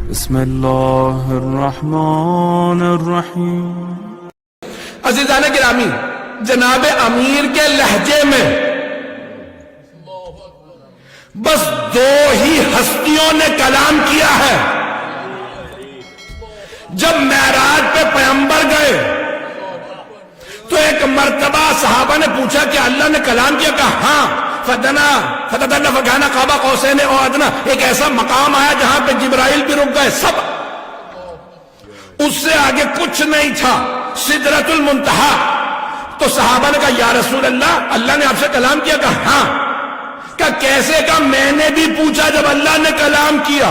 بسم اللہ الرحمن الرحیم۔ عزیزان گرامی، جناب امیر کے لہجے میں بس دو ہی ہستیوں نے کلام کیا ہے۔ جب معراج پہ پیغمبر گئے تو ایک مرتبہ صحابہ نے پوچھا کہ اللہ نے کلام کیا؟ کہا ہاں، فتدلّ فکان قاب قوسین او ادنیٰ۔ ایک ایسا مقام آیا جہاں پہ جبرائیل بھی رک گئے، سب، اس سے آگے کچھ نہیں تھا، سدرۃ المنتہا۔ تو صحابہ نے کہا یا رسول اللہ، اللہ نے آپ سے کلام کیا؟ کہا ہاں۔ کہا کیسے؟ کہا میں نے بھی پوچھا جب اللہ نے کلام کیا،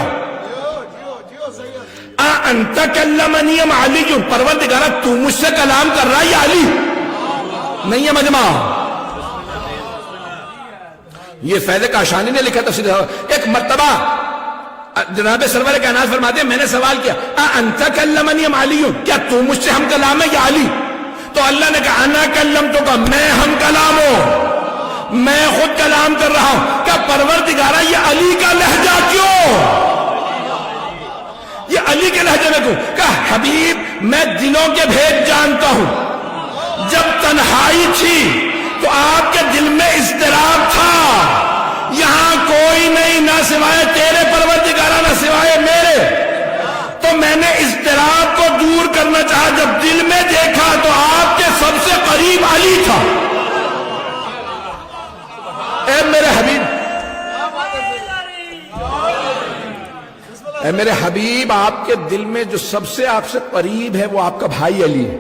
انت کلمنی ام علی؟ پروردگارہ تو مجھ سے کلام کر رہا ہے یا علی؟ نہیں ہے مجمع، یہ فیض کاشانی نے لکھا تفسیر۔ ایک مرتبہ جناب سرور کائنات فرماتے ہیں میں نے سوال کیا انت کلمنی ام علی؟ کیا تو مجھ سے ہم کلام ہے یا علی؟ تو اللہ نے کہا انا کلمتک، میں ہم کلام ہوں، میں خود کلام کر رہا ہوں۔ کیا پروردگارہ یہ علی کا لہجہ کیوں؟ یہ علی کے لہجے میں کیوں؟ کہ حبیب میں دلوں کے بھید جانتا ہوں، جب تنہائی تھی تو آپ کے دل میں اضطراب تھا، یہاں کوئی نہیں نہ سوائے تیرے پروردگارہ، نہ سوائے میرے، تو میں نے اضطراب کو دور کرنا چاہا، جب دل میں دیکھا تو آپ کے سب سے قریب علی تھا۔ اے میرے حبیب، اے میرے حبیب، آپ کے دل میں جو سب سے آپ سے قریب ہے وہ آپ کا بھائی علی ہے،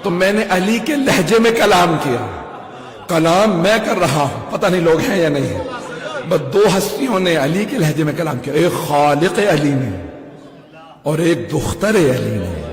تو میں نے علی کے لہجے میں کلام کیا۔ کلام میں کر رہا ہوں، پتہ نہیں لوگ ہیں یا نہیں ہیں، بس دو ہستیوں نے علی کے لہجے میں کلام کیا، ایک خالق علی نے اور ایک دختر علی نے۔